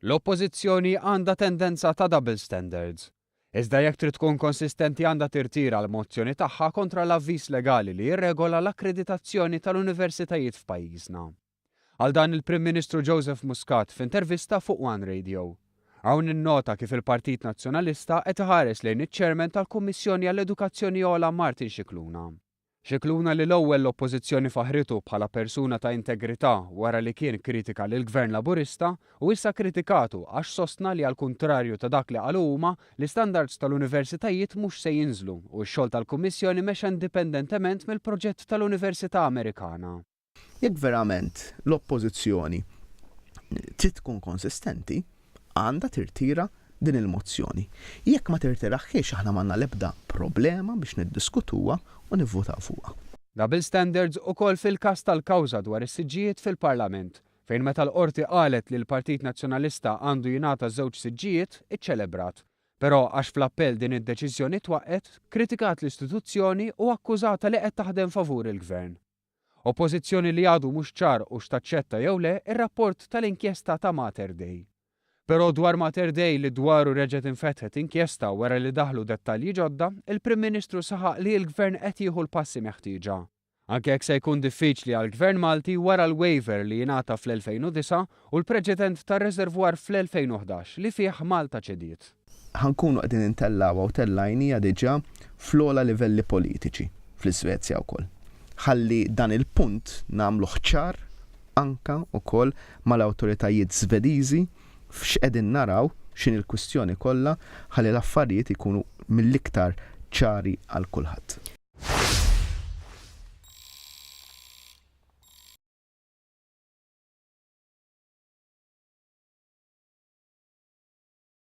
L-oppożizzjoni għandha tendenza ta' double standards. Iżda jekk trid tkun konsistenti għandha tirtira l-mozzjoni tagħha kontra l-avviż legali li jirregola l-akkreditazzjoni tal-universitajiet f'pajjiżna. Għal dan il-Prim Ministru Joseph Muscat f'intervista fuq One Radio. Hawn innota kif il-Partit Nazzjonalista qed iħares lejn iċ-Chairman tal-Kummissjoni għall-Edukazzjoni Ogħla Martin Scicluna. Scicluna li l-ewwel l-oppożizzjoni faħritu bħala persuna ta' integrità wara li kien kritika lil Gvern Laburista u issa kritikatu għax sostna li għal kuntrarju ta' dak li qalu huma l-istandards tal-universitajiet mhux se jinżlu u x-xogħol tal-Kummissjoni mexa indipendentement mill-proġett tal-Università Amerikana. Jekk verament l-oppożizzjoni trid tkun konsistenti, għandha tirtira din il-mozzjoni. Jekk ma tirtiraħħiex aħna m'għandna l-ebda problema biex niddiskutuha u nivvutaw fuqha. Double standards ukoll fil-każ tal-kawża dwar is-siġġijiet fil-Parlament, fejn meta l-Qorti qalet li l-Partit Nazzjonalista għandu jingħata żewġ siġġijiet iċċelebrat. Però għax fl-appell din id-deċiżjoni twaqqet, kritikat l-istituzzjoni u akkużata li qed taħdem favur il-Gvern. Oppożizzjoni li għadu mhux ċar u x'taċċetta jew le ir-rapport tal-inkjesta ta' Mater Dei. Però dwar Mater Dei li dwaru reġgħet infetħet inkjesta wara li daħlu dettalji ġodda, il-Prim Ministru saħaq li l-Gvern qed jieħu l-passi meħtieġa. Anke jekk se jkun diffiċli għall-Gvern Malti wara l-waiver li jingħata fl-2009 u l-preċedent tar-reservwar fl-2011 li fih Malta ċediet. Ħankunu qegħdin intellawha u tellajnija diġà fl-ogħla livelli politiċi fl-Iżvezja wkoll. Ħalli dan il-punt nagħmlu ċar anke wkoll mal-awtoritajiet Żvediżi f'x'qegħdin naraw x'in il-kwistjoni kollha ħalli l-affarijiet ikunu mill-iktar ċari għal kulħadd.